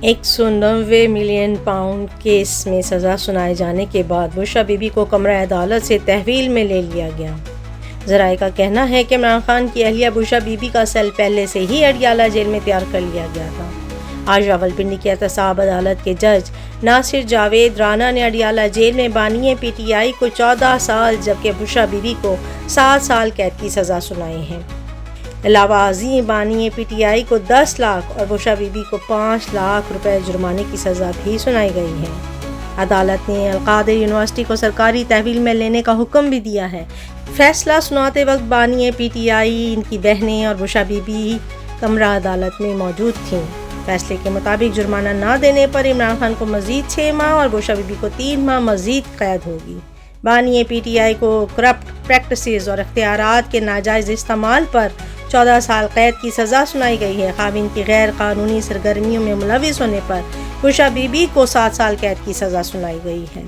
190 million pound case میں سزا سنائے جانے کے بعد بشریٰ بی بی کو کمرہ عدالت سے تحویل میں لے لیا گیا۔ ذرائع کا کہنا ہے کہ عمران خان کی اہلیہ بشریٰ بی بی کا سیل پہلے سے ہی اڈیالہ جیل میں تیار کر لیا گیا تھا۔ آج راولپنڈی کی احتساب عدالت کے جج ناصر جاوید رانا نے اڈیالہ جیل میں بانی پی ٹی آئی کو 14 سال جبکہ بشریٰ بی بی کو 7 سال قید کی سزا سنائی ہے۔ علاوہ ازیں بانی پی ٹی آئی کو 10 لاکھ اور بشریٰ بی بی کو 5 لاکھ روپے جرمانے کی سزا بھی سنائی گئی ہے۔ عدالت نے القادر یونیورسٹی کو سرکاری تحویل میں لینے کا حکم بھی دیا ہے۔ فیصلہ سناتے وقت بانی پی ٹی آئی، ان کی بہنیں اور بشریٰ بی بی کمرہ عدالت میں موجود تھیں۔ فیصلے کے مطابق جرمانہ نہ دینے پر عمران خان کو مزید 6 ماہ اور بشریٰ بی بی کو 3 ماہ مزید قید ہوگی۔ بانی پی ٹی آئی کو کرپٹ پریکٹسز اور اختیارات کے ناجائز استعمال پر 14 سال قید کی سزا سنائی گئی ہے۔ خاوند کی غیر قانونی سرگرمیوں میں ملوث ہونے پر بشریٰ بی بی کو 7 سال قید کی سزا سنائی گئی ہے۔